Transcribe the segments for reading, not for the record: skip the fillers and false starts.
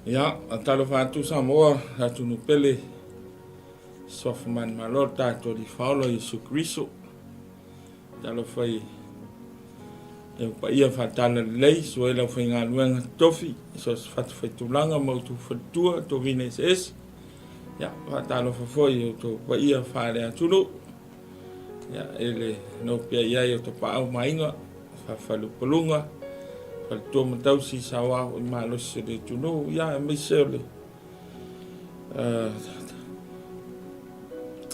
Ya, talo fatu Samoa, hatu nupele, sofaman malor tato di Faulo Yesu Kristo. Talo fai, e pa ia fatala lei, so ela fai ngā luenga tofi, so fatu fai tulanga mau tu fatua, to vine es. Ya, fatalo fafoi, to pa ia fale atulu. Ya, ele no pia ia yo to pa au mainga, fafalu palunga. Pal to matau si sawa o malo se de tuno ya me sele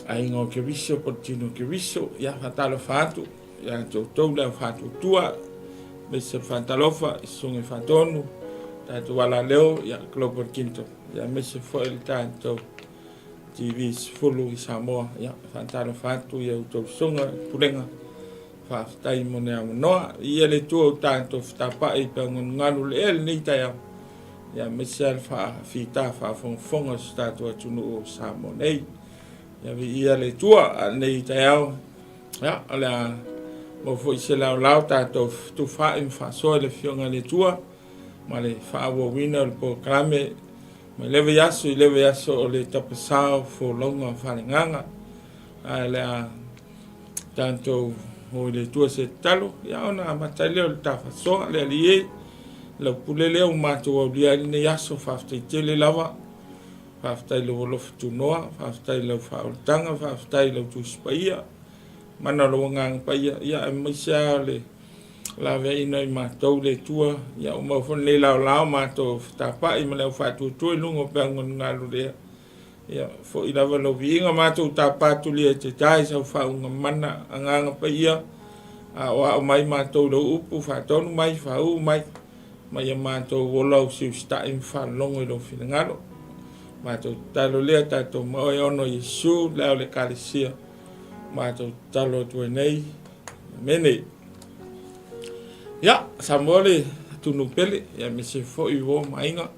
ai ngo ke viso potino ke viso ya fatalo fatu ya to la fatu tua me se fatalofa sunge fatonu ta to wala leo ya globo quinto ya me se foi el tanto divis fulu Samoa ya fatalo fatu ya to sunga pulenga fa tai mone no ia le tu tanto tapa e pengon ngalu le ni taia ya mesel fa fita fa fonga statua tunu Samonei ya ia le tu nei taia ya ala mo foi se la tanto tu fa in fa so le fionga le tua ma le fa wo winner po klame me leve yaso le Tapasā Folauga Faaleagaga ala tanto o le tua se talo ya ona mataleo le Tapasā le ali le pulele o mato o dia ni yaso fafte tele lava fafte le wolof tu noa fafte le faultanga fafte le tu spaia mana lo ngang paia ya misa le la veina i mato le tua ya o mo fon le la mato tapa i me fatu tu lungo pengon ngalu le ya fo ila valo vinga mato tapa tu le te tai sa fa un mana anga pa ia a o mai mato lo upu fa tonu mai fa u mai mato wolo si sta in fa longo lo finangalo mato talo le tato mo ono Yesu le kalesia mato talo tu nei mene ya samole tunu pele ya me se fo i wo mainga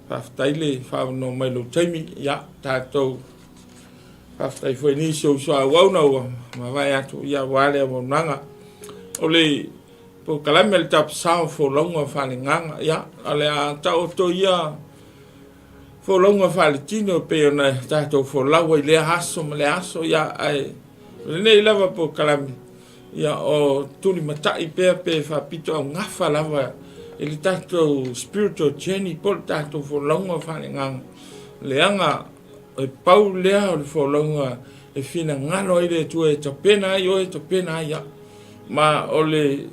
faftaile fa no mai lo taimi ya tato faftai foi ni so wa no ma vai atu ya wale mo nanga ole po kalamel Tapasā Folauga Faaleagaga ya ale ta to ya Folauga Faletino pe na tato Folauga le aso ya ai le lava po kalame ya o tuli matai pe fa pito ngafa lava ele tato spiritual journey por tato Folauga Faaleagaga leanga e pau lea o Folauga e fina ngalo ile tu e tapena ya ma ole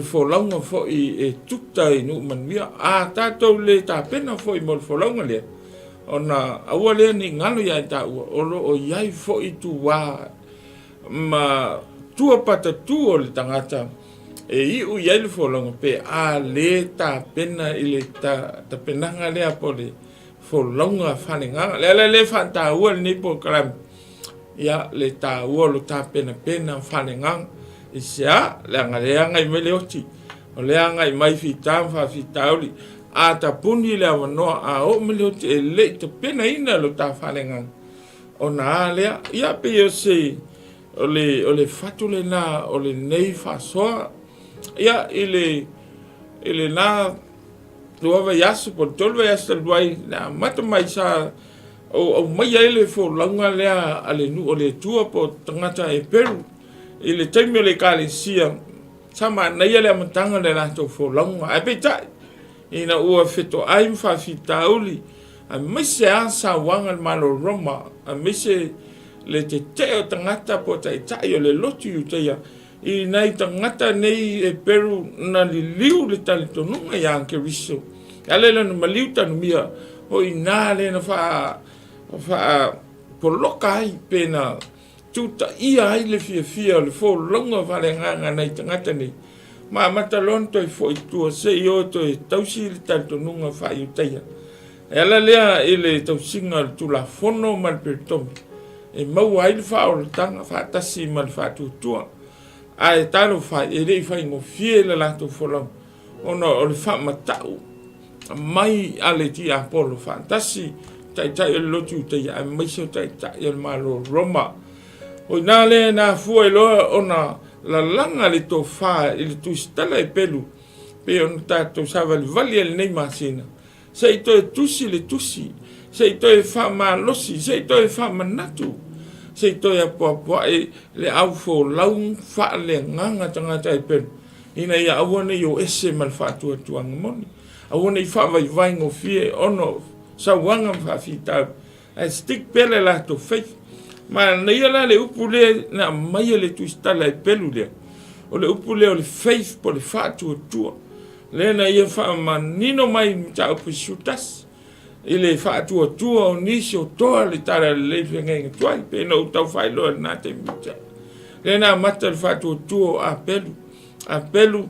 Folauga fo e tukta i nu manvia a tato le tapena fo i mol Folauga le ona awale ni ngalo ya ta o yai fo i tu wa ma tua pata tu o le tangata e i u yai le Folauga pe a le tapena ile tapena ngale apo le Folauga Faaleagaga le fanta ua ni po kalam ya le ta ua lo ta pena Faaleagaga isia le ngai mele oti o le ngai mai fita oli a ta puni le no a o mele oti le te pena ina lo ta Faaleagaga ona le ya pe yo se ole fatule na ole nei fa so ya ile na Luava yasu por tolva yasu luai na mata mai sa o mai ele Folauga lea ale nu ole tua po tangata e Peru ile taimi le kalesia sama na ile matanga le la to Folauga ai peta ina ua feto ai fa fitauli a mise asa wanga malo Roma a mise le te tangata po tai le lotu uteia i nei tangata nei e Peru na liu le tali tonunga ya anke riso ale le maliu tanu mia o i nā le na fa poloka ai pena tuta ia ai le fia le Folauga Faaleagaga nei tangata nei ma matalon toi fo i tua se i o toi tausi le tali tonunga fa i uteia ala lea ile tausinga le tula fono mal pertomi e mau ai le fa o le tanga fa tasi mal fa tutua ai talo fa ele fa ngo fie le la to Folauga ona o le fa matau mai ale ti apolo fantasi tai lo tu te ai mai so tai el malo Roma o nale na fu lo ona la langa le to fa il tu stala e pelu pe on ta to sava il vali el nei masina se i toe tusi le tusi, se i toe whamalosi, se i toe whamanatu, se i toe apua le au Folauga Faaleagaga tangata i penu. Ina ia awana i o ese mal whaatuatuanga moni. Awana i whawaiwai ngofie ono sauanga mwhawhitau. Ai stik pele la to faith. Ma na ia la le upu le na maia le tuistala e pelu lea. O le upu le o le faith po le whaatuatua. Le na ia whamanino mai mta upu sutas. I le whaatuatua o nisi o toa le tara le leifengenga tuai. Pena utau whailoa na te mita. Le na mata le whaatuatua o a pelu. A pelu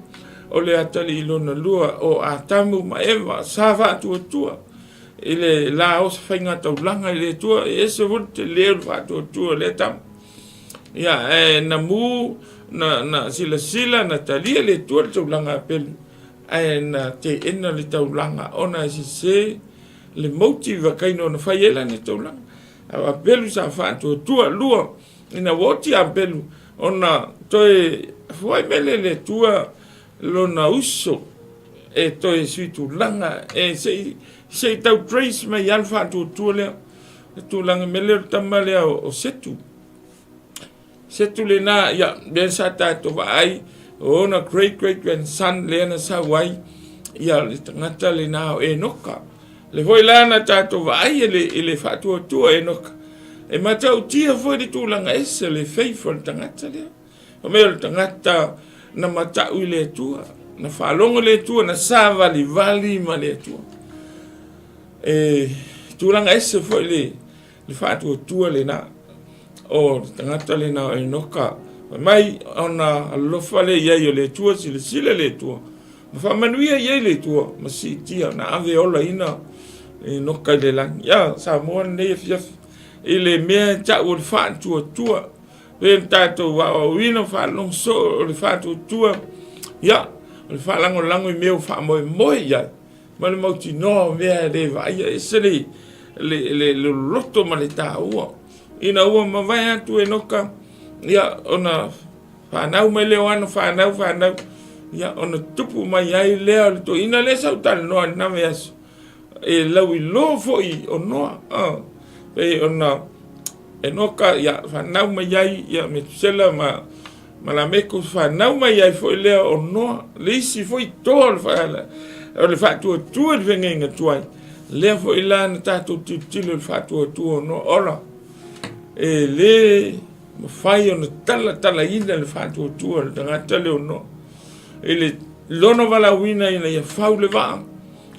o le atali ilona lua o a tamu ma eva sa whaatuatua. I le la o se whainga taulanga i le tua e se te leo whaatuatua le tamu. Ia na mu na sila na talia le tua le taulanga a pelu. Na te ena le taulanga ona se le motiva kaino na whaiela le taulanga. A pelu sa whaatuatua lua ina woti a pelu ona toe foi mele le tua lona uso e toi suitu langa e se tau trace mai alfa tu langa mele tamale o setu le na ya ben sata to vai ona great grandson le na sa wai ya le ngata le na e noka le foi lana tato vai ele fatu tu e noka e matau tia foi di tu langa ese le faithful tangata le o mele tangata na matau le tua na whalongo le tua na sa vali ma le tua tūlanga ese foi le whaatuatua le na o tangata le na e noka mai ona alofa le iai o le tua sile le tua ma whamanuia iai le tua ma si tia na ave ola ina e noka le lang ia sa moa nei fiafi i le mea tau o le whaatuatua e tato wa wina whalong so o le whaatuatua ia o le whalango i meo whamoe ia ma le mauti no mea le vai e se le loto ma le tāua ina ua mawai atu e noka ia ona whanau mai leo ana whanau ia ona tupu mai ai leo le to ina le sau tala noa na me aso e lau i lo foi o noa e ona e noka ia whanau mai ai ia me tusela ma la meko whanau mai ai foi leo o noa le isi foi toa le whaala o le whaatuatua le vengenga tuai lea foi lana tātou tilo le whaatuatua no ora e le mawhai ona tala ina le whaatuatua le tangata leo no e le lono wala wina ina ia whau le waa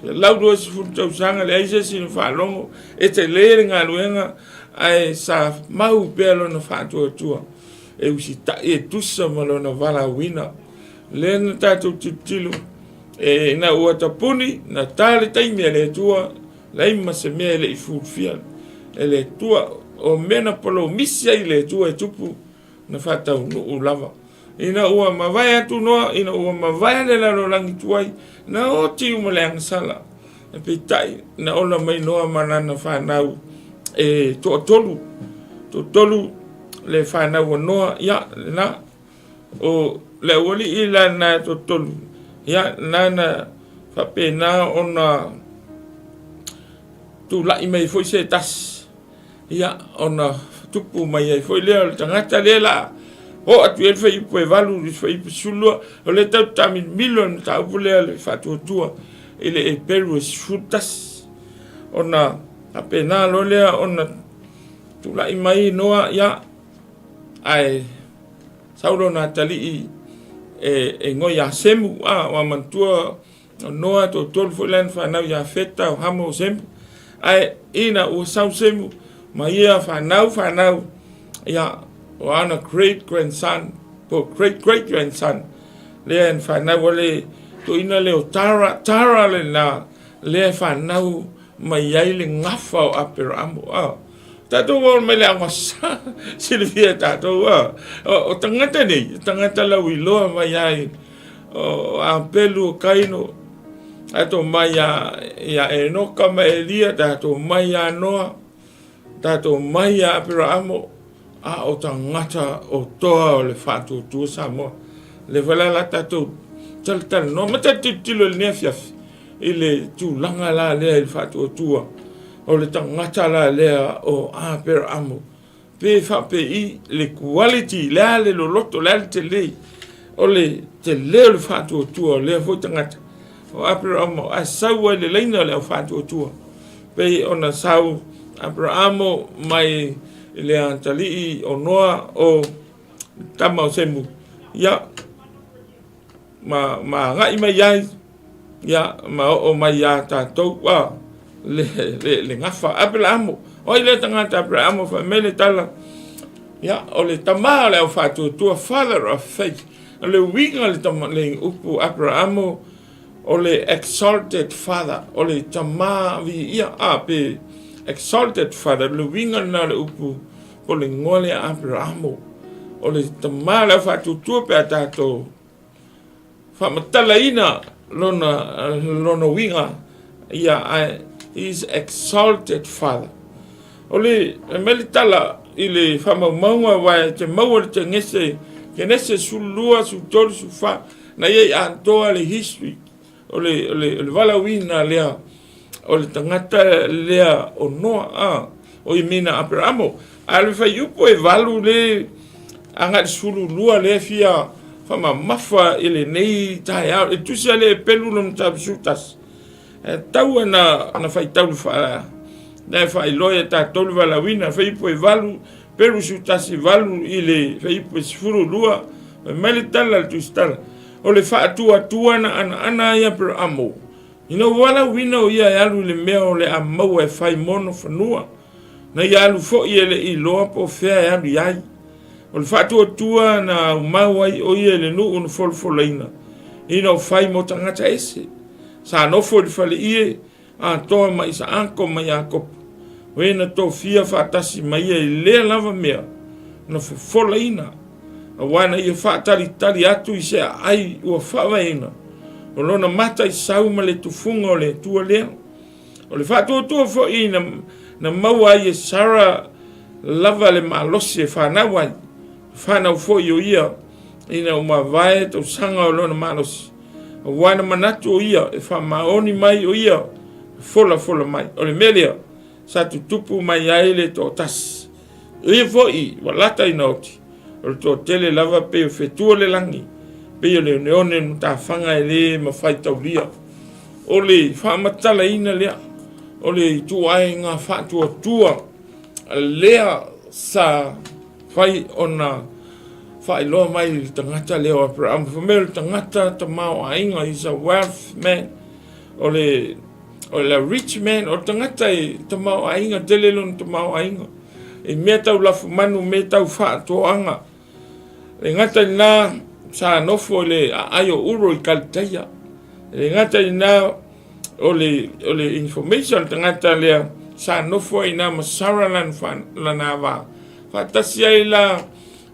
le laudua si futau sanga le aise si le whaalongo e te leere ngā luenga ai sa mau pēr lona whaatuatua e usi tai e tusa ma lona wala wina le na tātou tilo e na ua tapuni na tale taimi le tua laima se mea le i fulfia e le tua o mena polo misi ai le tua e tupu na whatau nuu lava ina ua mawai atu noa ina ua mawai le lalo langi tuai na o ti umaleanga sala e peitai na ola mai noa manana whanau e tolu le whanau noa ia na o le wali ila na tolu ia nana whapena ona tu lai mai foi se tas ia ona tupu mai ai foi leo tangata lela o atu el fai po evalu ri fai sulua o le tau tami million tau pule le fatuatua ele e peru futas ona apena lo lea ona tu lai mai noa ia ai saulo na tali e ngoi ya semu wa mantua noa to tol fulan fa na ya feta hamo semu ai ina o sau semu mai ya fa nau ya wana great grandson le en fa na wale to ina le tara le na le fa na mai ai le ngafa aperamo tato wal mele angasa Silvia tato o tangata la wilo mai ai o apelu kaino ato mai ya enoka mai dia tato mai no tato mai aperamo o tangata o toa o le fatu tu samo le vala la tato tal no mata titilo le nefiaf i le tūlanga la lea i le whātua o le tangata la lea o Abraham. Pe whape i le quality lea le loloto lea le te lei o le te leo le whātua lea fo tangata o Abraham a saua le leina lea whātua pe ona sau Abraham mai le antali o noa o tama o semu ya ma ngai mai ai ya ma o mai ya tātou wa le ngafa Abraham o ile tangata Abraham fa mele tala ya o le tama le whātua father of faith le winga le tama le upu Abraham o le exalted father o le tama vi ia pe exalted father le winga na le upu o le ngole Abraham o le tama le whātua pe atato whamatala ina lona winga ia is exalted father o le melitala i le whamaumaunga wai te maua te ngese ke nese sulua su tolu su wha na iei antoa le history o le walawina lea o le tangata lea o noa o i mina Abraham a le whai upo e walu le angat sulu lua le fia whama mafa i le nei tae au e tusia le pelu lom tapasutas tau na whai tau wha na whai loia ta tolu walawina whai upo e walu pelu sutasi walu i le whai upo e sifuru lua mele tala le tustala o le whaatua tuana ana ia per amo ina walawina o ia e alu le mea o le amau e whai mono whanua na ia alu fo i ele i loa po whea e alu iai o le whaatua na umau ai o ia le nuu na fololaina ina o whai mo tangata ese sa nofo le whale ie a toa mai sa anko mai a kopu o ina tō fia whaatasi mai e lea lava mea na fololaina a wana ia whaatari atu i sea ai ua whawaina o lona mata i sauma le tufunga o le tua lea o le whaatua fo i na maua ai e Sara lava le malosi e whanau ai whanau fo i o ia ina o mawae tau sanga o lona malosi o wana manatu o ia e whamaoni mai o ia fola mai o le melea sa tutupu mai ai le tō tasi ia fo i walata i nauti o le tō tele lava pe o whetua le langi pe o le neone no tā whanga e le ma whai tauria o le whamatala ina lea o le tuai ngā whātua tua lea sa whai ona whai loa mai le tangata leo Abraham whameo le tangata ta mao ainga is a wealth man o le rich man o tangata e ta mao ainga telelon ta mao ainga e mea tau lafu manu mea tau whaatoanga le ngata na sa nofo le ayo uro i kalitaia le ngata na o le information tangata lea sa nofo i na masara lana wa whatasi ai la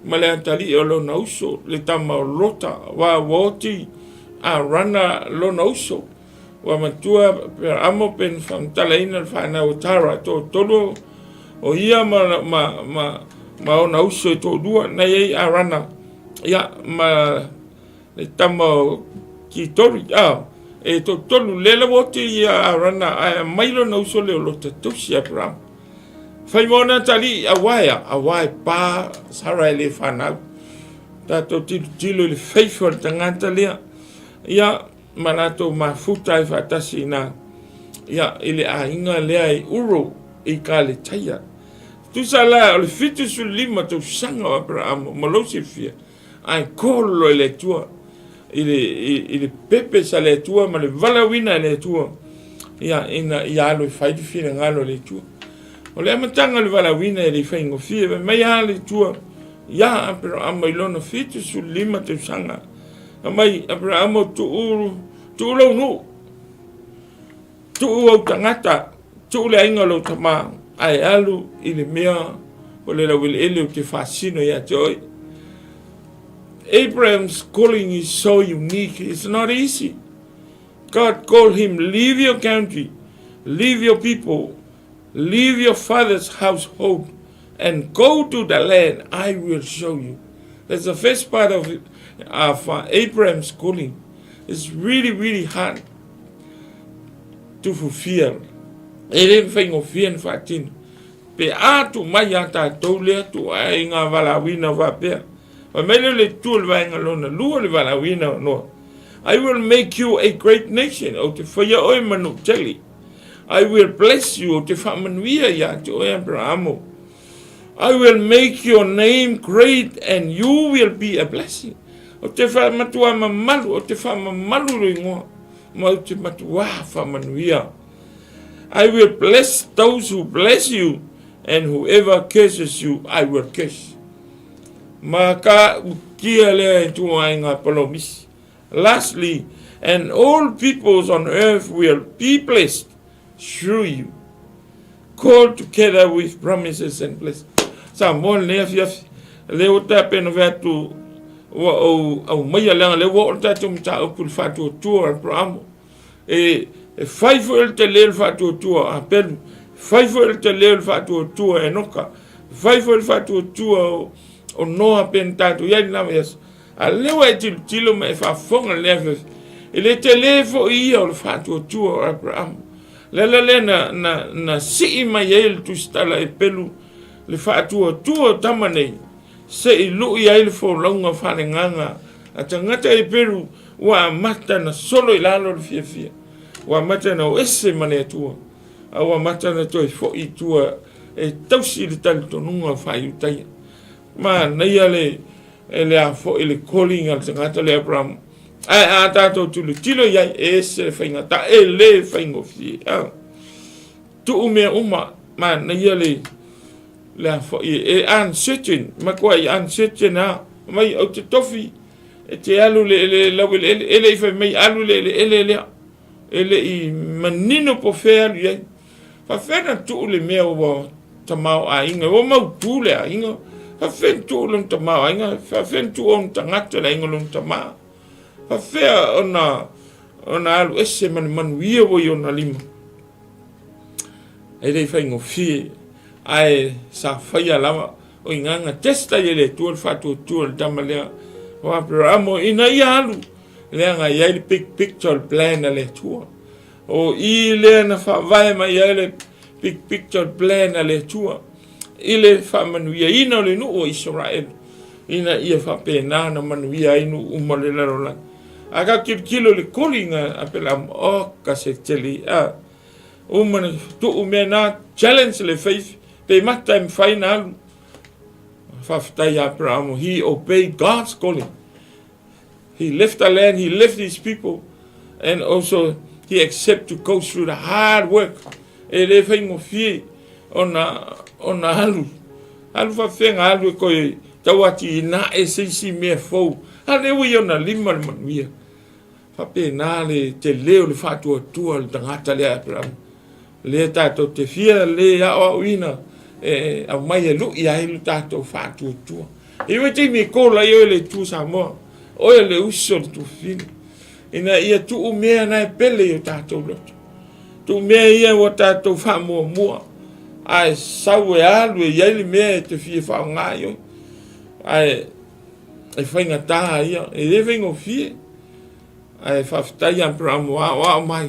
ma le antali o lona uso le tama o lota wa woti a rana lona uso wa matua per amo pen famtalaina whana o tara to tolo o ia ma ona uso e tō dua na iei a rana ia ma le tama ki tori e tō tolu lela woti ia a rana a mailo na uso leo lota tusi a pram whai mona tali a wae pā sara le whanau tato tilo le faithful tangata lea ia manato mafuta e whatasi na ia ile a inga lea i uro i ka le taia tusa la o le fitu su lima tau sanga o Abraham malosi fia ai kolo le tua ile pepe sa le tua ma le valawina le tua ia ina ia alo i whaitu fina ngalo le tua o le amatanga le valawina e le whaingo fia mai a le tua ia Abraham i lona fitu su lima tau sanga mai Abraham tu lau nu tu au tangata tu le ainga lo tama ai alu i le mea o le lau ele o te whasino ia te oi Abraham's calling is so unique. It's not easy. God called him, leave your country, leave your people, leave your father's household, and go to the land I will show you. That's the first part of Abraham's calling. It's really, really hard. tufu fia. E le whaingo fia na whaatino. Pe atu mai a tātou lea tu ai ngā walawina wapea. Wa mele le tūl wainga lona lua le walawina noa. I will make you a great nation. O te whaia oe manu teli. I will bless you. O te whamanuia ia te oe Abrahamo. I will make your name great and you will be a blessing. O te whamatua mamalu. O te whamamalu roi ngoa. Ma o te matua whamanuia. I will bless those who bless you. And whoever curses you, I will curse. Maka ukia lea tuai ngā palomisi. Lastly, and all peoples on earth will be blessed through you, called together with promises and blessings. Sa mo lea fiafi, leo ta pena veatu au maia langa leo o tatu mta upul fatu tua Abrahamo. E faifo te leo fatu tua apelu. Faifo te leo fatu tua enoka. Faifo fatu tua o noa pen tatu yai nama yasu. A leo e tilo me fa fonga leo. Ele te leo ia o fatu tua Abraham. Le na si mai ele tu stala e pelu le fatu tua tamanei. Se i lu ia ele Folauga Faaleagaga. A tangata e pelu wa mata na solo i lalo le fia. Wa mata na o ese mane tua. Awa matana toi fo i tua e tausi le tali tonunga whai utai. Ma neia le a fo i le calling al tangata le Abraham. Ai a tātou tulu tilo iai e se whainga ta e le whaingo fi. Tu umea uma ma neia le a fo i e uncertain. Ma kua i uncertain ha. Mai au te tofi e te alu le lawe ele i whai mai alu le ele i manino po whea alu iai. Fa fena tu le mea o tamau a inga, o mau tu le a inga. Fa fen tu le tamau a inga, fa fen tu on tangata le inga le tamau. Fa fea ona alu ese manuia o i ona lima. E rei whaingo fie, ai sa whaia lama o inganga testa i le tuol fatu tuol tamalea. O Abrahamo ina i alu, leanga iai le big picture plan a le tuol. O i le na whawai mai ele big picture plan a le tua. I le whamanuia ina le nu o Israel. Ina ia whapena na manuia inu umale larola. Aka kilo le kolinga apelam o kaseteli a. Umana tu umena challenge le faith. Pe matam final. Whaftai Abraham. He obeyed God's calling. He left the land. He left his people. And also he accepted to go through the hard work. E le whaingo fie ona halu. Halu whawhenga halu e koe tawati i na e seisi mea fau. Hale ui ona lima le manuia. Whape nā le te leo le whatua tua le tangata le Abraham. Le tātou te fia le a uina. Au mai e lui a helu tātou whatua tua. Iwe te me kola i oe le tu Samoa. Oe le uso le tu fina. Ina ia tu umea na e pele o tātou loto. Tu umea ia o tātou whamua mua. Ai sau e alu e iai le mea e te fie whao ngai oi. Ai whainga taha ia. E le whaingo fie. Ai whawhitai Abraham wa mai.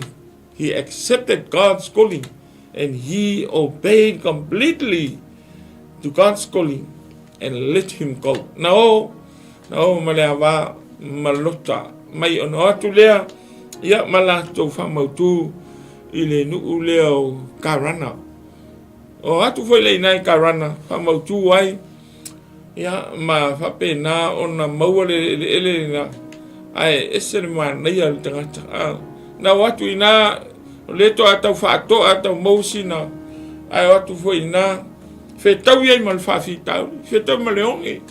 He accepted God's calling. And he obeyed completely to God's calling. And let him go. Nao malea wa malota. Mai ono atu lea, ia malato whamautu i le nuu lea o karana. O atu foi le nai karana, whamautu ai, ia ma whapena ona maua le na, ai esere maa neia le tangata. Na watu i na, leto atau whaato atau mausina, ai watu foi na, whetau iai mal whawhitau, whetau ma leonge.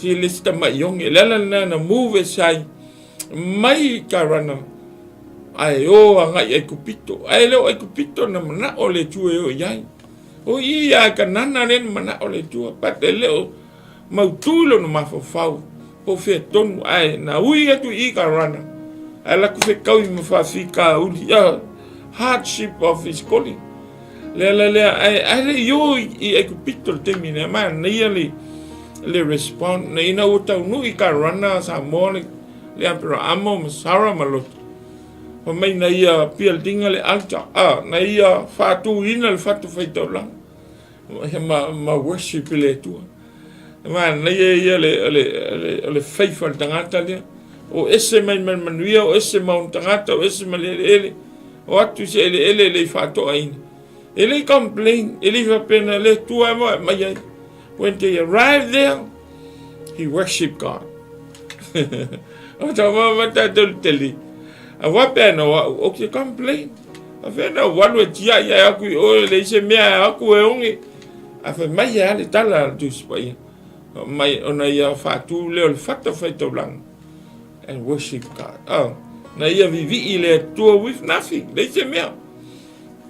Si lista mai yonge lala na move sai mai karana ai o anga e kupito ai leo e kupito na mana ole tue o yai o ia kanana nen mana ole tue pat leo mautulo no mafofau o fe tonu ai na ui atu I karana ai la ku fe kau I mafafika uli hardship of his calling le ai yo I e kupito temine ma nei le respond na ina utau nu I karana sa mo le Abraham Sarah malot o mai na ia pia dinga le alta na ia fatu ina le fatu faitaulang ma worship le tua ma na ia le faithful tangata le o ese mai manuia o ese mau tangata o ese ele o atu se ele le fatu aina ele complain ele va pena le tua mai when they arrive there he worship God o tama mata teli a wapena o ke complain a fena walu tia ya aku o le se mea aku e ongi a fe mai ya le tala tu spai mai ona ya fatu le fata faitaulang and worship God na ia vivi ile tu with nothing le se mea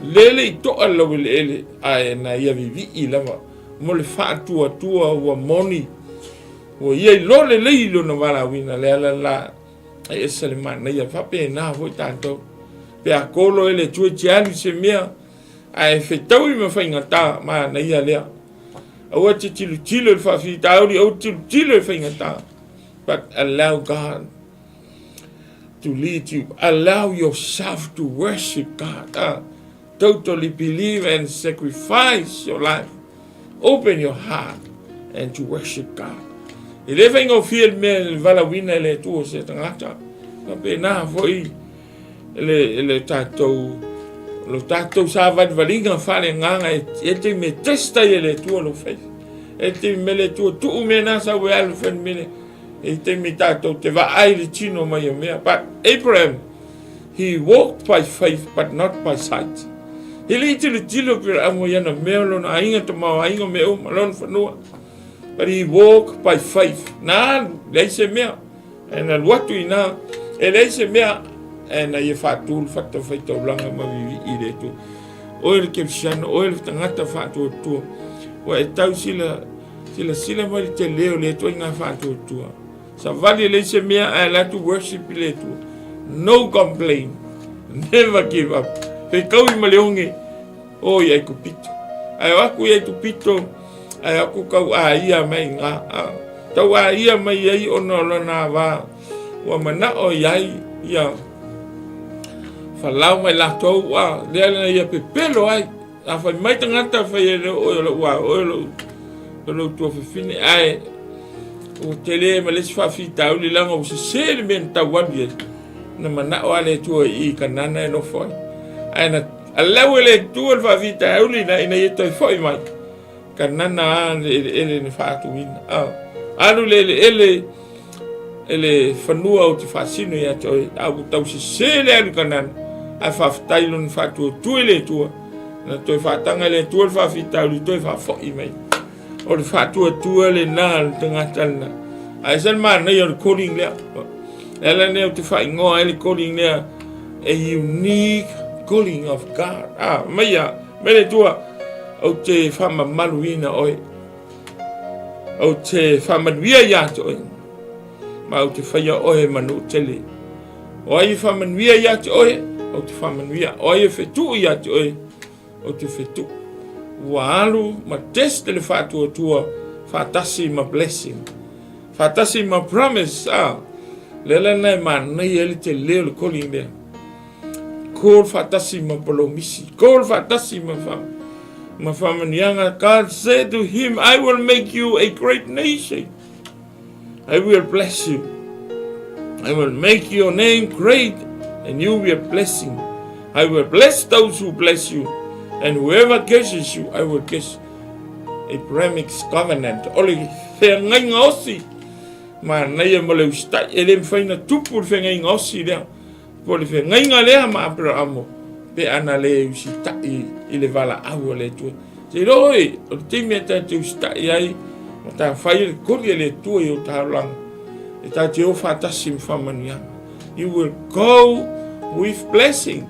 lele to ala le ai na ia vivi ile mo le fatu tua wa moni o ia lo le lo na wala wina le la ai ese man na ia fa pe na foi tanto pe a kolo ele tu tiali se mea ai fe tau me fa ingata ma na ia le o ti tilo fa fi tauri o tilo fa ingata but allow God to lead you, allow yourself to worship God, totally believe and sacrifice your life, open your heart and to worship God. Ele venga o fiel me vala wina ele tu se tangata pe na foi ele tato sa va valinga fale nganga e te me testa ele tu lo fe e te me le tu me na sa we al fen me e te me tato te va ai le chino mai me but Abraham he walked by faith but not by sight. Ele te le tilo per amo yana me lo na inga to ma inga me o malon fanua. But he walked by faith. Na leise mea. And al watu ina e leise mea and ye fatul fatta faita ulanga ma vivi ile tu. Oil kepsiano oil tangata fatu tu. Wa e tau sila mai te leo le tu inga fatu tu. Sa vale leise mea I like to worship le tu. No complain. Never give up. Pe kau I maleonge. O ia ku pito. Ai aku ia tu pito. Ai aku kau ia mai nga tau ia mai ai ono lona wa wa mana o iai ia falau mai la tau wa le ia pepelo ai a fa mai tangata fa ia o lo tu fini ai o tele ma le fa fi tau li langa o se le men tau wa bi na mana o ale tu I kanana no foi ai na alawe le tu fa fi tau li na ina ia toi foi mai kanana ele ne fatu wina alu ele fanua o te fasino ia toi au tau se le alu kanana a fa tailo ne fatu tu ele tu na toi fatanga le tu fa fita lu toi fa fo I mai o le fatu tu ele na tanga talna ai sen man ne your calling le ele ne te fa ngo ele calling le a unique calling of God maya mele tua o te whama maluina oi. O te whama nuia ia te oi. Ma o te whaia oe manu tele. O ai whama nuia ia te oi. O te whama nuia. O ai whetu ia te oi. O te whetu. Walu ma teste le whatua tua. Whatasi ma blessing. Whatasi ma promise. Lela nei ma nei ele te leo le calling lea. Kol whatasi ma polomisi. Kol whatasi ma whama. God said to him, I will make you a great nation. I will bless you. I will make your name great and you will be a blessing. I will bless those who bless you. And whoever curses you, I will curse. Abrahamic's covenant. Oli fe ngai ngosi. Ma nei mo le usta ele faina tupu fe ngai ngosi le. Poli fe ngai ngale ma Abraham. Pe ana le usita I le vala au le tu. Se roi o te meta te usta ai o ta fai ko le tu o ta lang. E ta te o fatasim famania. You will go with blessing.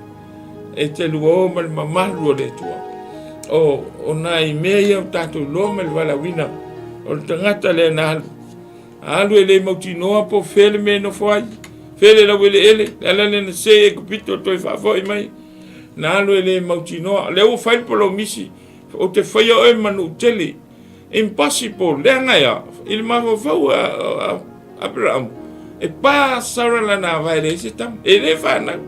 E te luo mal mamalu le tu. O nai me o ta to lo mal vala wina. O tangata le na alu ele mo ti no po fele me no foi. Fele la wele ele la le se e kupito to fa foi mai. Na lo ele mautino le o fai polo misi o te fai o manu tele impossible le nga il ma fo Abraham e pa sara la na vai le sitam e le fa na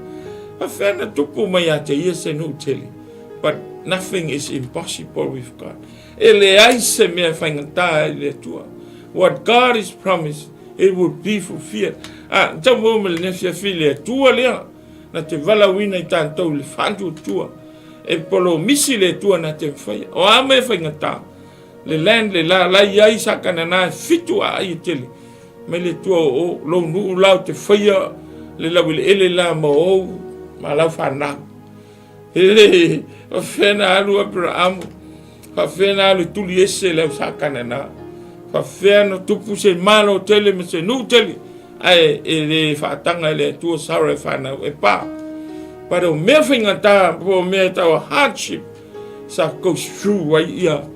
Whawhena tupu mai a te ia se nu tele. But nothing is impossible with God. Ele ai se mea whaingata e le tua. What God is promised, it would be fulfilled. Tau mo le nefia fili tua lea. Na te vala wina I tātou le whantu tua. E polo misi le tua na te whaia. O ame whaingata. Le land le la lai ai sakana na fitu a ai tele. Me le tua o lo nu lau te whaia. Le lau le ele la mo o. Ma lau whanau. Ele o whena alu Abraham. Fa whena alu tuli ese lau sakana na. Fa whena tupu se malo tele me se nu tele. Ai e le whaatanga le tua saure whanau e pā. But o mea whaingata po mea tau hardship. Sa goes through wai ia.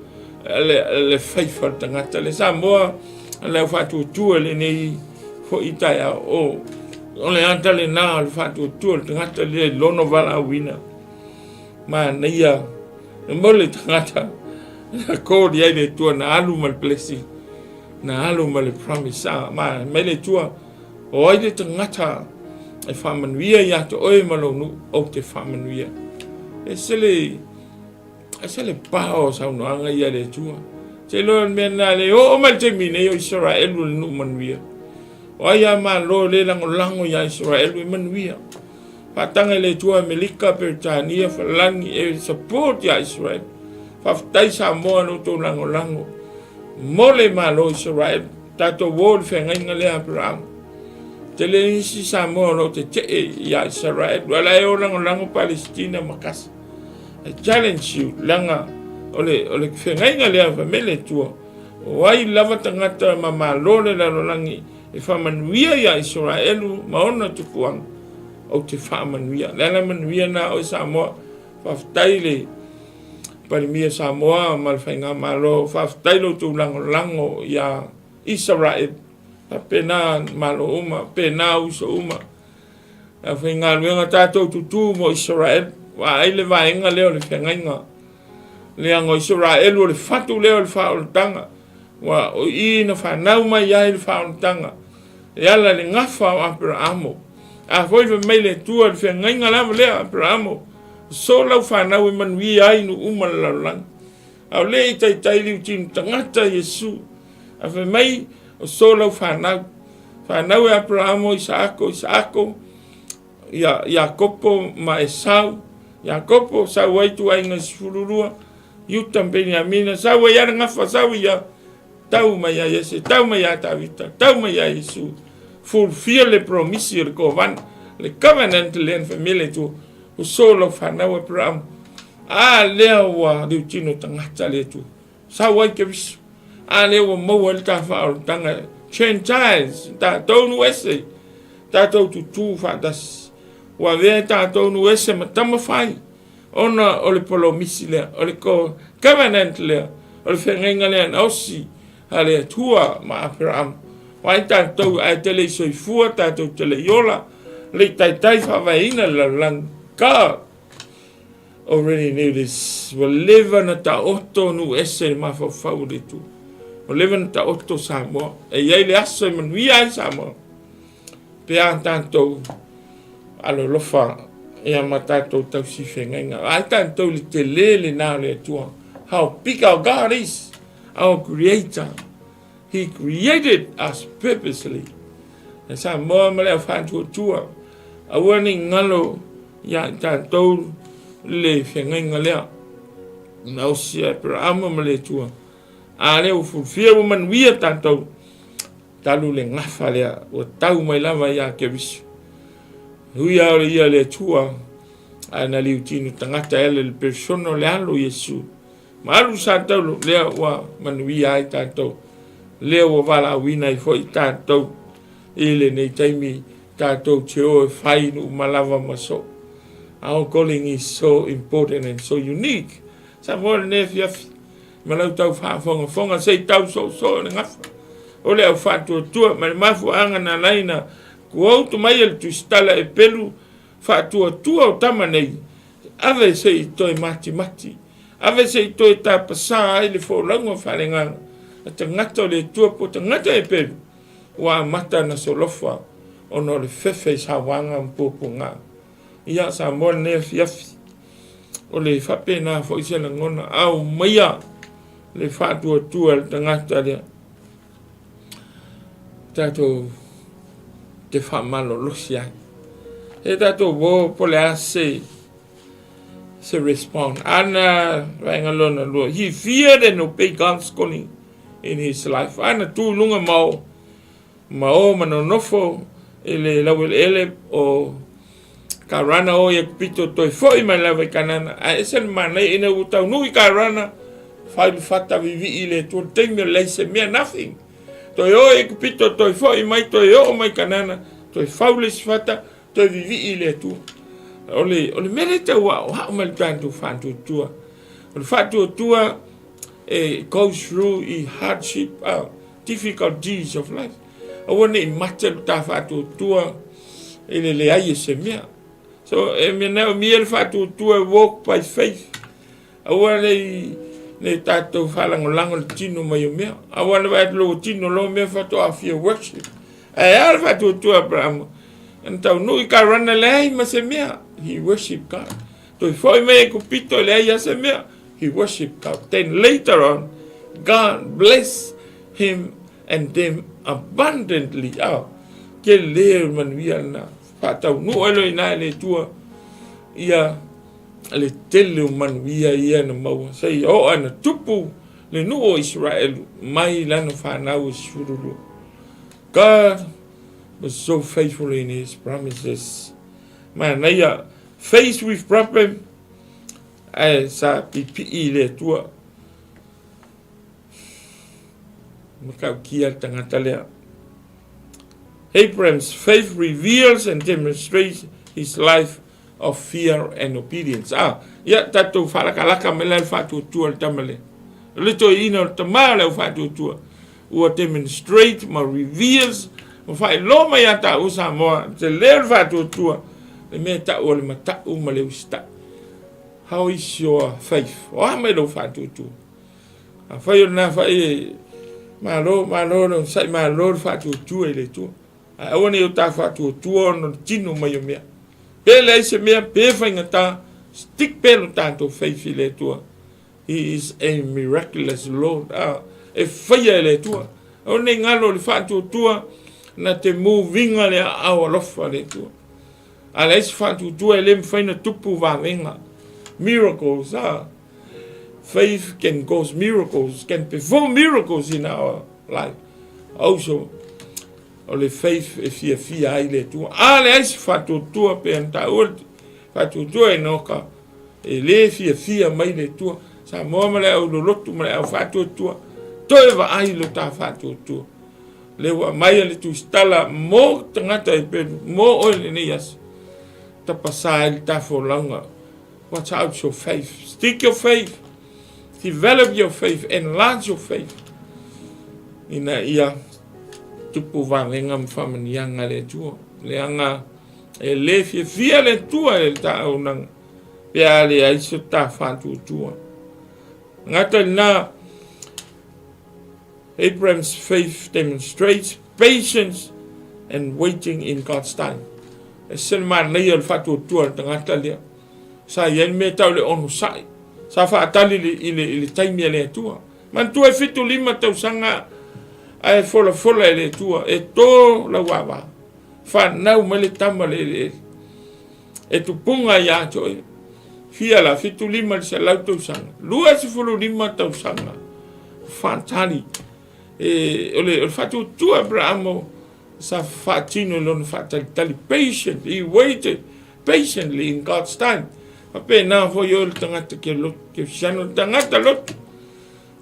Le faithful tangata. Le sa moa le whatu tua le nei fo itai a o. O le anta le nā le whatu tua le tangata le lono wala wina. Ma na ia. Le mo le tangata. Na kōri ai le tua na alu ma le blessing. Na alu ma le promise. Ma me le tua. O ai le tangata. E whamanuia ia te oe malonu o te whamanuia. E sele pao sa unoanga ia le tua. Te loa mena le o mal te mine o Israelu le nu manuia. O ai a ma lo le lango ia Israelu I manuia. Whatanga le tua melika Britania whalangi e support ia Israel. Whaftai sa moa no tō lango. Mole ma lo Israel. Tato wōle whengainga le Abraham. Te le nisi sa moa no te ia Israel. Wala e o lango Palestina makasa. I challenge you, langa, ole whengainga lea whamele tua. Wai lava tangata ma malole la rolangi, e whamanuia ia Israelu, maona tukuang, o te whamanuia. Lana manuia na o Samoa, whaftaile, parimia Samoa, malwhainga malo, whaftailo tu lango ia Israel, pa pena malo uma, pena uso uma. A whainga luenga tātou tutu mo Israel, wa ai le vaenga leo le whengainga. Le ango Israelu le whatu leo le whaoltanga. Wa o ina whanau mai ai le whaoltanga. E ala le ngafa o Abrahamo. A whoiwa mei le tua le whengainga lama leo Abrahamo. So lau whanau manui ai no umalalalang. Au le I tai liu tinu tangata Yesu. A whe mei o so lau whanau. Whanau e Abrahamo Isaako. Iakopo ma Esau. Iakopo sa waitu ai ngai sfururua. Yutam Benjamina sa wai ara ngafa sa ia. Tau mai a Yese, tau mai a Tavita, tau mai a Yesu. Fulfill le promisi le kovan, le covenant le family tu. O solo whanau Abraham. A lea wa liu tino tangata le tu. Sa wai ke visu. A lea wa maua le ta whaaro tanga. 𝚗𝚙𝚢𝚛, ta tonu ese. Ta tau tutu whaadasi. Wa vea ta tonu ese ma tama whai. Ona o le polo misi lea, o le ko covenant lea, o le whengenga lea na osi, ha lea tua ma Abraham. Wai ta tau ai tele soifua, ta tau tele yola, le tai whawaina la lang. God already knew this. Wa leva na ta oto nu ese ma whawhau le tu. Wa leva na ta oto Samoa. E iei le aso man wia ai Samoa. Pea tātou alo lofa ia matatou tau si whengainga. Ai tātou li te lele nā le tua. How big our God is. Our Creator. He created us purposely. E sa moa ma leo whantua tua. Aua ni ngalo ia tātou le whengainga lea. Nau si Abraham ma le tua. A leo fulfia wa man wia tātou. Talu le ngafa lea. O tau mai lava ia ke visu. Hui au ia le tua. Ana liu tinu tangata ele le persono le alo Yesu. Ma alu sa tau lea wa manui ai tātou. Lea wa wala wina I foi tātou. Ele nei taimi tātou te o e whainu malava maso. Our calling is so important and so unique. Sa mora ne fiafi. Malau tau whaafonga sei tau so le ngafa. O lea whaatua tua. Ma le mafu anga na laina. Kua auto mai el tu stala e pelu. Whaatua tua o tama nei. Ave se I toi mati. Ave se I toi Tapasā ai le Folauga Faaleagaga. A te ngata o le tua po te ngata e pelu. Wa mata na solofa. Ono le fefe sa wanga mpopo ngā. ia sa mo ne fiafi o le fape na fo ise na ngona au maia le fatu tu al tangata le tato te fa malo lusia e tato bo pole ase se respond ana rangalona lo he feared and obeyed God's calling in his life ana tu lunga mao manonofo ele ele o karana o ye pito toi foi mai lava kanana a esen mana ina utau nui karana fai fata vivi ile tu teme leise me nothing toi o ye pito toi foi mai toi o mai kanana toi faulis fata toi vivi ile tu ole merete wa ha mal tanto fanto tua ole fatu tua goes through hardship difficulties of life I want to imagine ta fatu tua ele le ai se mea so me now me el fatu tua walk by faith I want ne tato falangolango tino mai mea I want to lo tino lo me fatu afia worship al fatu tua Abraham então no karana le ma se mea he worship God to foi me kupito le ai se mea he worship God then later on God bless him and them abundantly ke le man via na patau no elo ina le tua ia le tele man via ia na mau sei o ana tupu le no Israel mai lana fanau surulu God was so faithful in his promises man ia faced with problem sa pipi le tua Abraham's faith reveals and demonstrates his life of fear and obedience. Ya tato Faaleagaga melal fatu tua tamale. Lito ino tamale fatu tua. Ua demonstrate ma reveals ma fai loma ya ta usa mo te ler fatu tua. Le me ta o le mata u ma le usta. How is your faith? O me lo fatu tua. Fai na fai malo no sai malo fatu tua le tua. Aone o ta fatu tua no tino mai mea. Pele se mea pe fangata stick pelo tanto faith le tua. He is a miraculous Lord. E faya le tua. Aone ngalo le fatu tua na te moving le au lofa le tua. Ala is fatu tua le mfaina tupu va venga. Miracles. Faith can cause miracles, can perform miracles in our life. Also, ole faith if you fear ile tu. Ale is fatu tua pe anta ult. Fatu tua enoka. Ele fear mai le tua. Sa mo male au lotu male au fatu tua. Toe va ai lo ta fatu tua. Le wa mai le tu stala mo tangata e pe mo ole ne yas. Tapasā il ta Folauga. Watch out your faith. Stick your faith. Develop your faith, enlarge your faith. Ina ia tupu valenga mfamanianga le tua. Le anga e le fia le tua e ta unang. Pea le aiso ta fatu tua. Ngata na Abraham's faith demonstrates patience and waiting in God's time. E senman le il fatu tua ngata le. Sa yen me tau le onu sai. Sa fa atali ile taimi le tua man tu e fitu lima tau sanga ai fola le tua e to la wawa fa nau mele tama le e tu punga ya to fia la fitu lima se la tau sanga lua se fulu lima tau sanga fantali ole fatu tu Abraham sa fatino lon fatali patient he waited patiently in God's time. Ape na fo yo tangata ke lo ke siano tangata lo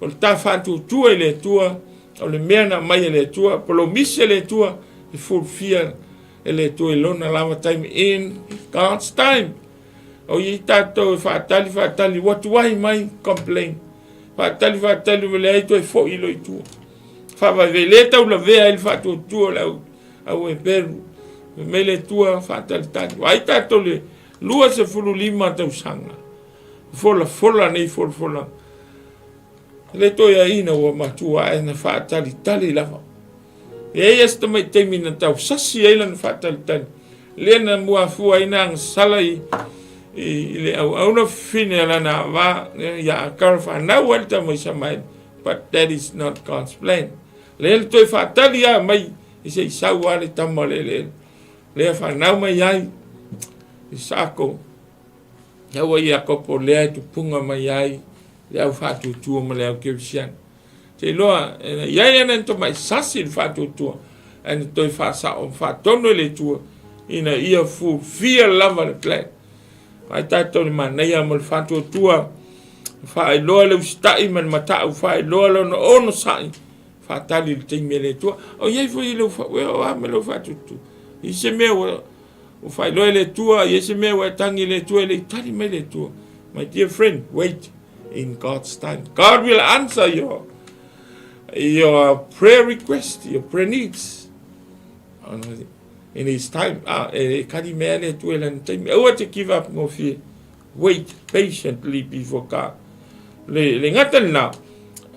o ta fatu tua le tua o le mena mai le tua polo mise le tua e fulfill le tua lona lava time in God's time o i tato fatali what why my complain fatali le ai to fo ilo i tua fa va veleta o la vea il fatu tua la au e peru me le tua fatali tani ai tato le lua se fulu lima tau sanga. Fola nei fola. Le toia ina wa matua e na tali lava. E este mai temi na tau sasi eila na tali. lena mua fua ina salai le au no fine lana va ya karfa na welta mo samai, but that is not God's plan. Le toi fatalia mai ise sawa le tamale le fa na mai ai isako ya wa ya kopo le tu punga mai ai le au fatu tu mo le kevsian te loa ya nen to mai sasil fatu tu and toi fa sa on fa tono le tu ina ia fu fear lava le plan ai tato ni mana ia mo fatu tu fa ai loa le stai man mata fa ai loa no ono sai fa tali te mele tu o ye fu ile fa wa me lo fatu tu ise me o fa loa le tu ise me wa tangi le tu le tali me le tu. My dear friend, wait in God's time. God will answer your prayer request, your prayer needs in His time. Kadi mele tu elan time. Oh, to give up no fear. Wait patiently before God. Le ngatan na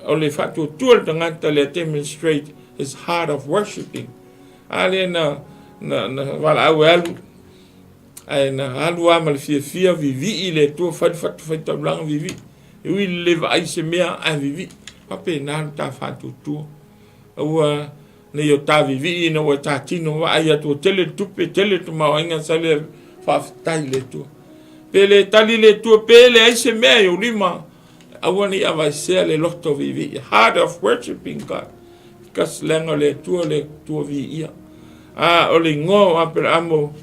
o le fatu tuol de ngata le demonstrate His heart of worshiping. Ale na wala awalu ai na alu amal fia vivi le tu fat blang vivi. We live ai se mea a vivi. Pape na ta fatu tu. Wa ne yo ta vivi no wa ta tino wa ai to tele tu ma inga sale fa tai le tu. Pele tali le tu pele ai se mea yo lima. Awani ava se le loto vivi. Heart of worshiping God. Because lengo le tu vi ia. Ole ngo apel amo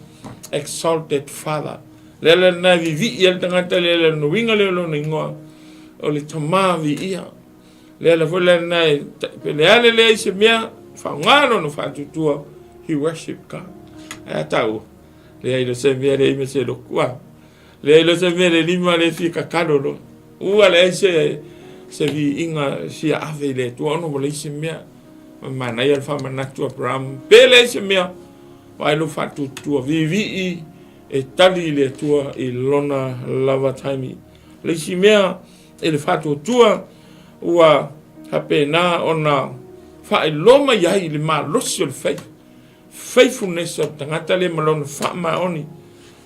exalted Father. Lele na vivi ia tangata lele no winga lele no ngo. Ole tama vi ia. Lele vola na pele ale le se mea fa ngalo no fa tutua. He worship God. Tau. Le ile se mea le me se lo kwa. Le ile se mea le lima le fi kakalo lo. Ua le se vi inga si ave le tu ono mo le se mea. Mana ia fa manatu Abraham pele se mea vai lo fatu tu vivi e tali le tua I lona lava taimi le si mea e le fatu tua ua hape na ona fa loma yai le ma losio faithfulness of tangata le malona fa ma oni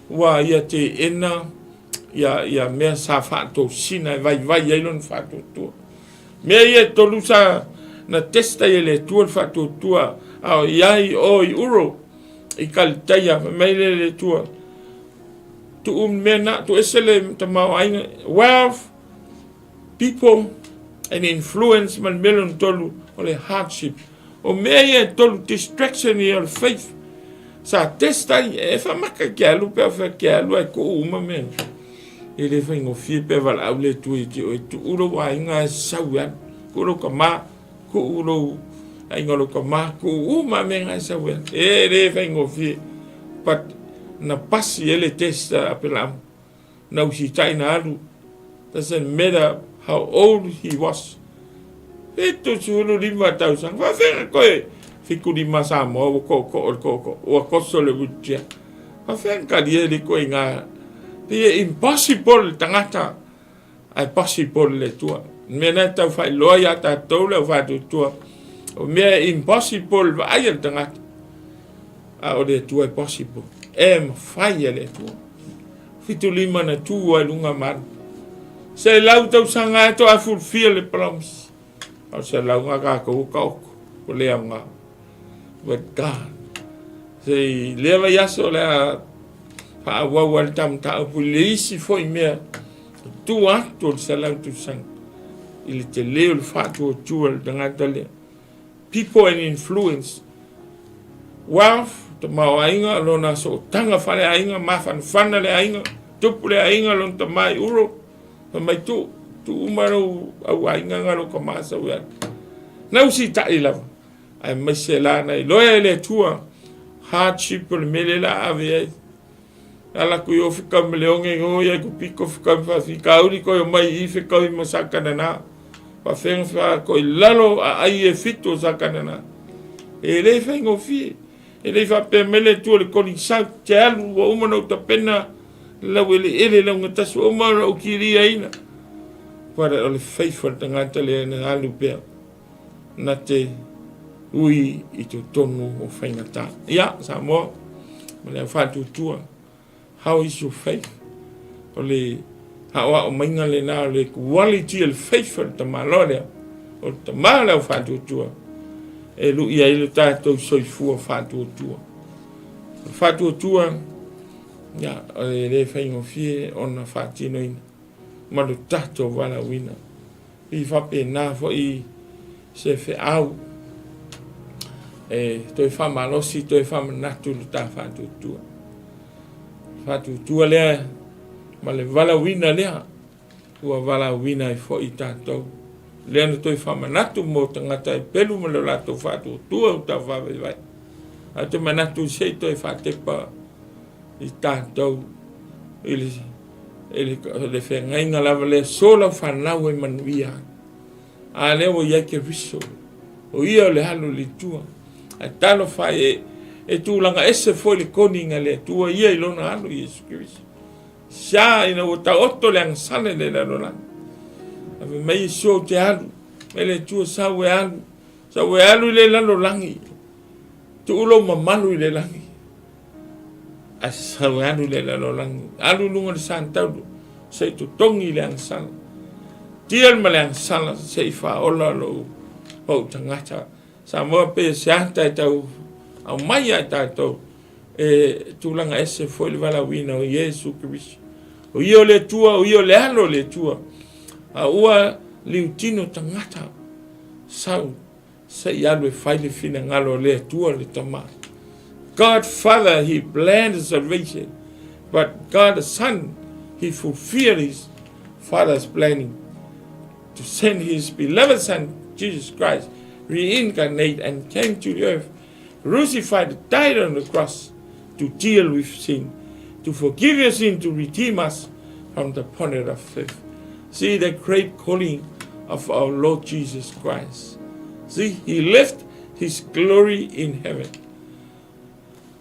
ua ia te ena ia mea sa fatu sina vai ia lona fatu tua mea ia tolusa na testa ele tua fatu tua au yai o I uro I kaltaya mele le tua tu mena tu esele tamau ainga wealth people and influence man melon tolu ole hardship o meia tolu distraction I faith sa testa e fa maka kialu pe fa kialu e ko uma men ele fa ngo fi pe val aule tu uro wa inga sawan ko kama ku ulo ai ngolo kama ku uma menga sawen re fa ngofi but na pasi ele testa apelam na usitai na alu doesn't matter how old he was eto chulo lima tausan fa fe ko fiku lima sa mo ko o ko sole butia fa fe ka die ko inga the impossible tangata ai possible le tua mena ta fa loya ta tola fa tua o me impossible va ai tanga o le tua possible fai le tua fitu lima na tua lunga mar se lau tau sanga to a fulfill the promise o se lau nga ko o le nga with God se leva yaso la fa wa tam ta polisi foi me tua to se lau tu sang il te leo il fatu tuol dengan tele people and influence wealth to mawainga lona so tanga fale ainga mafan fanale ainga tupule ainga lon to mai uro mai tu umaro au ainga ngalo komasa wan na usi ta ila ai mesela na loyale tua hardship le melela ave ala ku yo fika mleonge go ya ku piko fika fa fika uri ko mai fika mo sakana na pa fenfa ko lalo ai fito sakana ele fengo fi ele fa pemele tu le konisa telu o umano to pena la wele ele la ngata so umano o kiria ina para le faithful tangata le na alupe na te ui I tu tonu o whaingata. Ia, sa mo, ma le fatu tua. How is your faith? O le hawa o mainga le na le quality of faithful ta malole o ta mala o fatu tua. E lu ia ile tatou soifua fatu tua. Fatu tua ya le faingo fie ona fatino ina. Ma le tatou wala wina. I fape na fo I se fe au. Toi fa malosi, toi fa manatu le ta fatu tua. Fatu tua lea, ma le vala wina lea, ua vala wina I fo I tātou. Lea na toi fa manatu mo tangata I pelu ma le lato fatu tua uta whawe vai. A te manatu sei toi fa tepa I tātou. Ele whea ngainga lava lea sola whanau e manuia. A lea o iake riso. O ia o le halu le tua. A talo whae e tūlanga ese foi le koninga le tua ia I lona halu Yesu Christ. Sia ina o ta oto le angsane le la lona. A me mei so te halu. Me le tua sawe halu. Sawe halu le la langi. Tu ulo mamalu le langi. A sawe halu le la langi. Alu lunga le santaulu. Sei tu tongi le angsana. Tiel ma le angsana sei wha ola lo hou tangata. Sa moa pe se anta I tau au mai ai tātou e tūlanga ese foi le wala wina o Yesu Christ. O ia o le tua, o ia o le alo le tua. A ua liutino tangata sau se ialu e whaile fina ngalo le tua le tama. God Father, He planned salvation, but God the Son, He fulfilled His Father's planning to send His beloved Son, Jesus Christ, reincarnate and came to the earth, crucified, died on the cross to deal with sin, to forgive your sin, to redeem us from the punishment of death. See the great calling of our Lord Jesus Christ. See, He left His glory in heaven.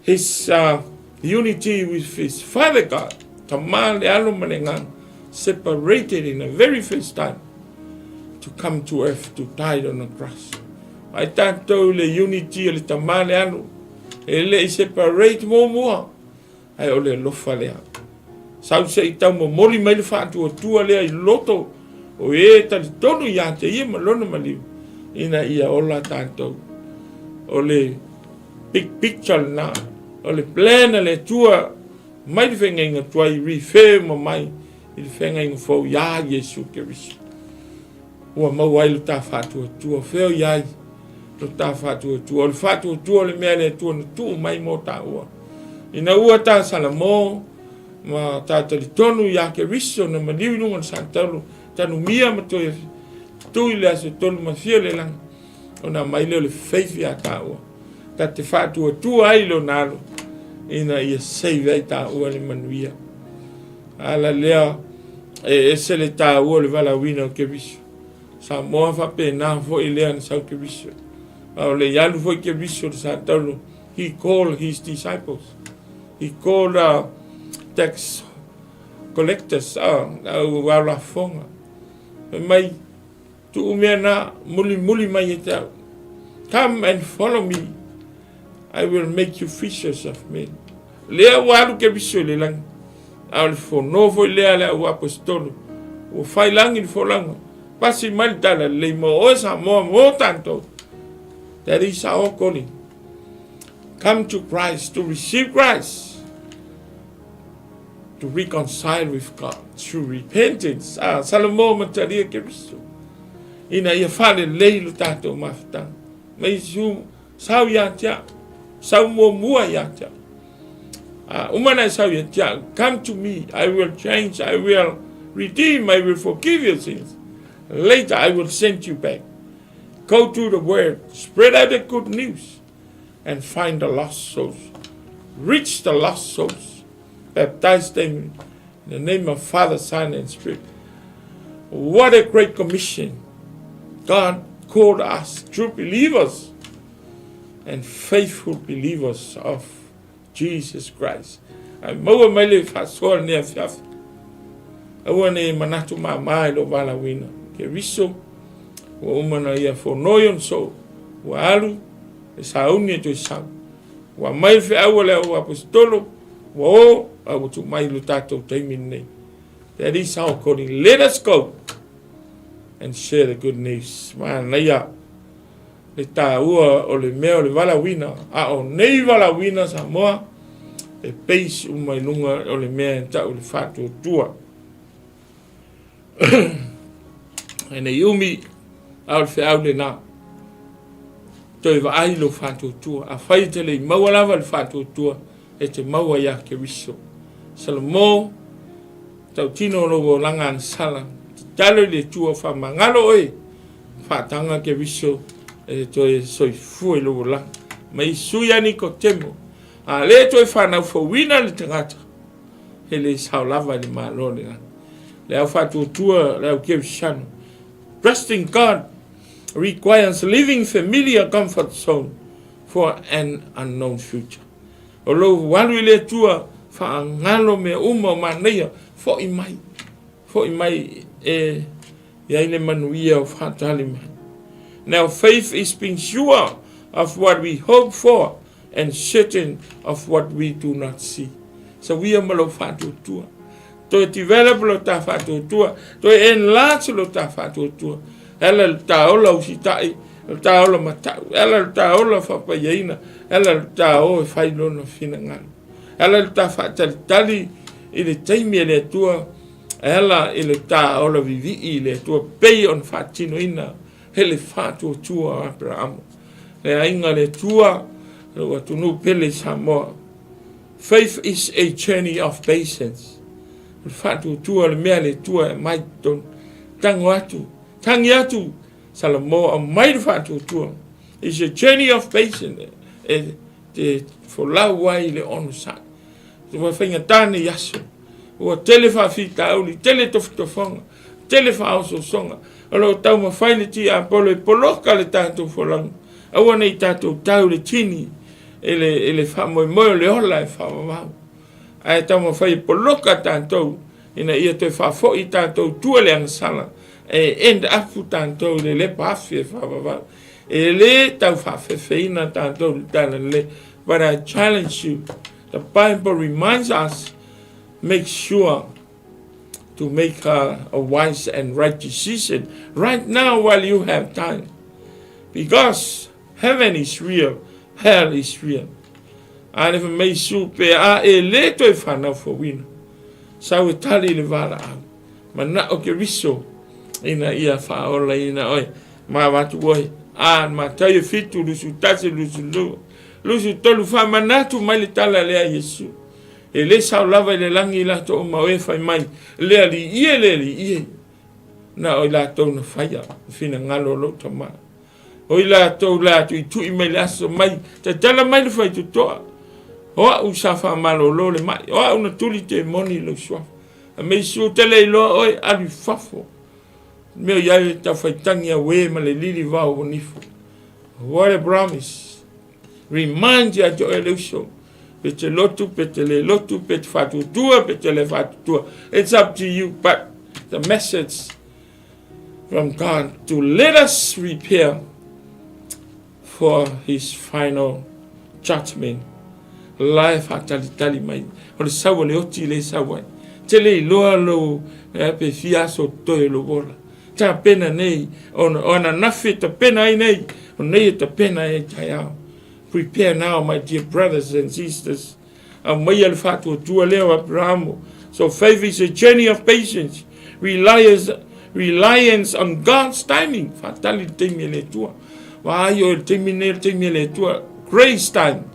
His unity with His Father God, separated in the very first time to come to earth to die on the cross. Ai tātou le unity le tamale anu. E le I separate mua. Ai o le lofa lea. Sau se I tau mo moli mai le whātua tua lea I loto. O e tali tonu ia te ia malona maliu. Ina ia ola tātou. O le big picture na. O le plana le tua. Mai le whenga inga tua I refer ma mai. I le whenga inga fau ia Yesu Christ. Ua mau ai lo tā whātua tua. Wheo iai. Lo tā whātua tua. O le whātua tua le mea le tua na tuu mai mo tā ua. Ina ua tā salamo. Ma tā tali tonu ia ke riso na maliu nunga santaulu. Tanu mia ma toi. Tui le aso tolu ma fia le lang. O na mai leo le feifi a tā ua. Ta te whātua tua ai lo nalo. Ina ia save ai tā ua le manuia. Ala lea. E se le tā ua le vala wina o ke riso. Sa moa whape nā fo I lea na sau ke riso. O le yalu fo I ke riso le santaulu. He called his disciples. He called tax collectors. Wala fonga. Mai tu umea na muli mai e tau. Come and follow me. I will make you fishers of men. Lea walu ke riso le lang. Al fo novo lea lea o apostolo. O fai langi fo langa. Pasi mal tala le mo osa mo tanto. That is our calling. Come to Christ, to receive Christ, to reconcile with God through repentance. Salamo mataria Kristo. Ina ia fale leilu tato mafta. Mai su sau ya tia, sau mo mua ya tia. Umana sau ya tia. Come to me, I will change, I will redeem, I will forgive your sins. Later I will send you back. Go to the word, spread out the good news, and find the lost souls. Reach the lost souls. Baptize them in the name of Father, Son, and Spirit. What a great commission. God called us true believers and faithful believers of Jesus Christ. I maua mele fasoa ne afiafi. Aua ne manatu mai lo vala wina. Ke riso wa umana ia fonoyon so wa alu e sauni to sa Wa mai fe au le o apostolo. Wa o au tu mai lu tatou taimi nei. That is our calling. Let us go and share the good news. Man, leia. Le tā ua o le mea o le wala wina. A o nei wala wina sa moa. E peis umai lunga o le mea ta o le whātua tua. E ne iumi au le whiau le nā. Toi wa ai lo whātua tua. A whai te le maua lava le whātua tua. E te maua ia ke wiso. Salamo. Tau tino logo langa an sala. Talo le tua wha mangalo oi. Whātanga ke wiso. E toi soi fue logo langa. Mai sui ani ko temo. A le toi whanau whawina le tangata. He le sao lava le malo le langa. Le au whātua tua le au kewi shano. Trusting God requires living familiar comfort zone for an unknown future. O lo walu le tua whaangalo me uma manea fo i mai e le manuia o whatali mai. Now faith is being sure of what we hope for and certain of what we do not see. So we are malo whātua tua. To develop lo ta whātua tua. To enlarge lo ta whātua tua. Ela le taola usitai, le taola matau, ela le taola whapaiaina, ela le tao e whailona whina ngana. Ela le ta whaatalitali i le taimi le tua, ela i le taola vivi i le tua pei on whaatino ina, he le whātua tua o Abrahamo. Le ainga le tua, le watunu pele Samoa. Faith is a journey of patience. Le whātua tua le mea le tua e maiton, tango atu. Tangi atu, salamo a mai whātua tua. It's a journey of patience. Te Folauga i le ono sa. Te whawhinga tāne yaso. Ua tele whawhita auli, tele tofutofonga, tele whaoso songa. Alo tau ma whaile ti a polo e poloka le tātou Folauga. Aua nei tātou tau le tini. Ele whamoe moe le ola e whawawau. Ai tau ma whaile poloka tātou. Ina ia te whawho i tātou tua le angasala. End afu tātou le lepa afi e whawawau. E le tau whawhewheina tātou le tāna le. But I challenge you. The Bible reminds us, make sure to make a wise and right decision right now while you have time. Because heaven is real, hell is real. And if me su pe a e le to e whanau whawina. Sau e tali le wala au. Mana o ke riso. Ina ia whaola ina oi. Ma watu oi. Ma tau e fitu lusu tase lusu lua. Lusu tolu wha manatu mai le tala lea Yesu. E le sao lava le langi la to o mawe whai mai. Lea li ie. Na oi la tau na whaia. Whina ngalo lo ta maa. Oi la tau la tu i tui mai le aso mai. Ta tala mai le whai tu toa. Oa u safa malo lo le mai. Oa una tuli te moni lo swa. A mei su tele ilo oi ali fafo. Meo iai ta whaitangi a we ma le lili wau o nifu. What a promise. Remind ya to eluso. Pete lotu, pete le lotu, pete fatu tua, pete le fatu tua. It's up to you, but the message from God to let us prepare for his final judgment. Life atalitali mai. O le sawa le oti le sawa. Tele iloa lo pe fiaso toe lo bola. Ta pena nei, ona nafi ta pena ai nei, o nei ta pena e taiao. Prepare now, my dear brothers and sisters. So faith is a journey of patience, reliance on God's timing. Grace time.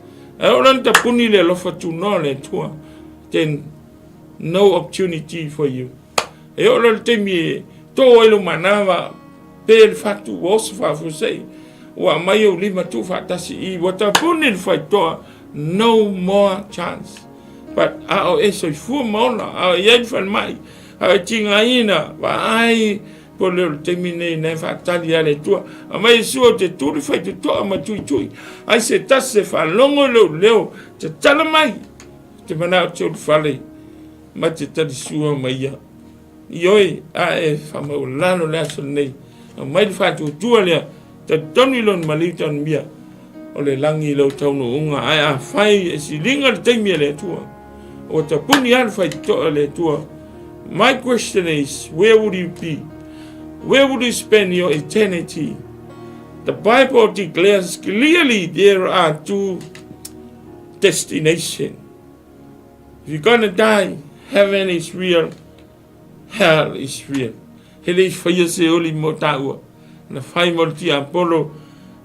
Then no opportunity for you. No more chance. But our eso fu mona, our yen fan mai, our tingaina, vai polio termine never talia le tua. A mai suo te turi fai te toa ma tui. I said tasse fa longo leo, te tala mai. Te mana te fale. Ma te tali suo mai. Ioi a e fa mo lano la sonei. A mai fa tu tua le. Te donilon maliton mia. o le langi lo taunu unga ai a fai e si linga le taimi le tua. O ta puni al fai to le tua. My question is, where would you be? Where would you spend your eternity? The Bible declares clearly there are two destinations. If you're gonna die, heaven is real, hell is real. Hele fai se oli mo taua. Na fai mo ti Apollo,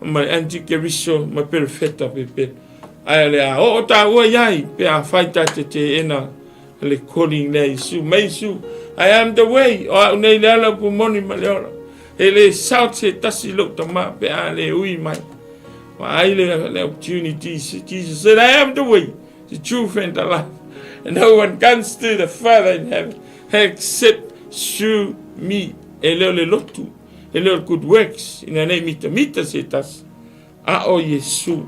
ma 𝚗𝚘𝚑𝚗𝚎 ma perfecta pepe. Ai le a o taua yai pe a fai ta te ena le calling le Isu. Me Isu, I am the way. O nei le ala pu moni ma le ora. Ele 𝚟𝚒𝚙𝚢𝚑 lo tama pe a le ui mai. Wa ai le opportunities. Jesus said, I am the way, the truth and the life. And no one comes to the Father in heaven except through me. Ele le lotu. Ele good works. In the name 𝚘𝚘𝚑 setas. A o Yesu.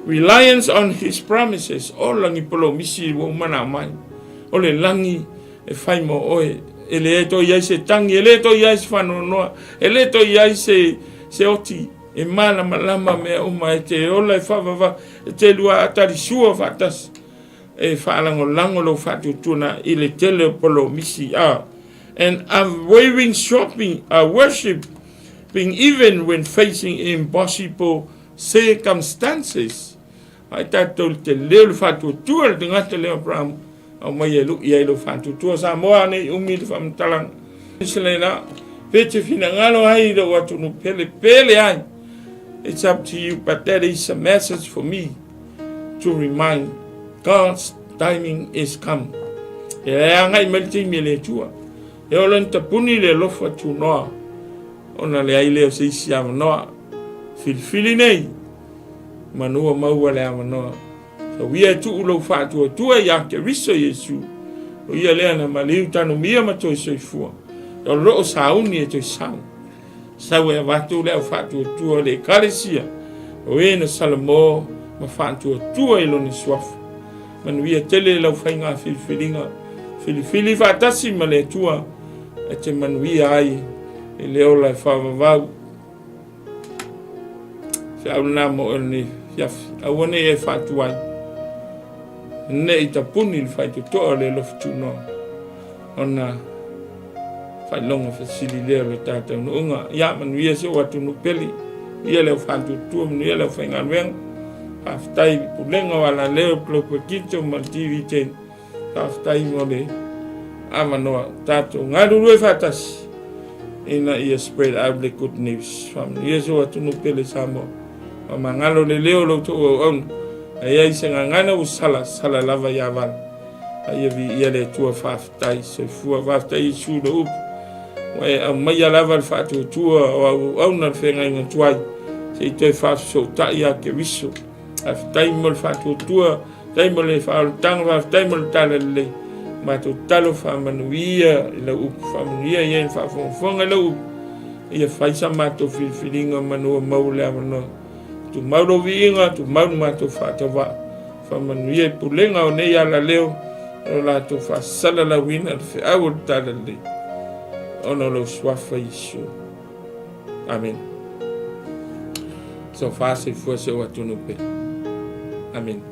Reliance on his promises. O langi polo misi wo mana mai. O le langi e fai mo oe. Ele e to iai se tangi. Ele e to iai se whanonoa. Ele e to iai se oti. E mana malama me o mai te ola e whawawha. E te lua atari sua whatas. E whaalango lango lo whatutuna. I le tele polo misi a. And unwavering worship, being even when facing impossible circumstances. Ai tātou te leo le whatutua le ngata leo Abraham. Au mai e luki ai lo whatutua sa moa nei umi le whamtalang. Isle na, pete whina ngalo ai lo watu no pele ai. It's up to you, but that is a message for me to remind God's timing is come. E angai melti me le tua. E o lenta puni le lofa tu noa. Ona le ai leo se isi ama noa. Filifili nei. Manua maua le ama noa. So ia tu ulo whātua tua ia ke riso Yesu. O ia lea na maliu tanu mia ma toi soifua. O loo sauni e toi sau. Sau e watu leo whātua tua le kalesia. O e na salamo ma whātua tua ilo ni swafu. Manu ia tele lau whainga filifilinga. Filifili whātasi ma le tua. E te manuia ai, e leo lai whawawau. Se au nā mo ni fiafi, au ane e whātu ai. Ne i ta puni li whai tu toa le loftu no. Ona whai longa whasili leo le tātou no unga. Ia manuia se watu no peli. Ia leo whātu tua manu ia leo whainga nuenga. Whaftai pulenga wala leo 𝚗𝚘𝚦𝗏𝗏 ma TV10. Whaftai mo le. Ama noa tātou ngarurue whatasi. Ina ia spread out the good news. Ia so atu no pele samo. O mangalo le leo lo to o on. Ia i se ngangana u sala lava ia wan. Ia vi ia le tua whaftai. Se fua whaftai i su lo up. Wai a mai a lava le whatu tua o au auna le whenga inga tuai. Se i toi whafso ta ia ke wiso. Whaftai mo le whatu tua. Tai mo le whaarutanga whaftai mo le tala le. Ma tu talo whamanuia i la upu whamanuia i en whafonga la upu. Ia whaisa mato whiwhiringa manua maule amanoa. Tu mauro viinga, tu mauru mato whatawa. Whamanuia i pulenga o nei ala leo. O la tu whasala la wina le whiaua tala le. Ono lo swafa Isu. Amen. So whase fuase o atunu pe. Amen.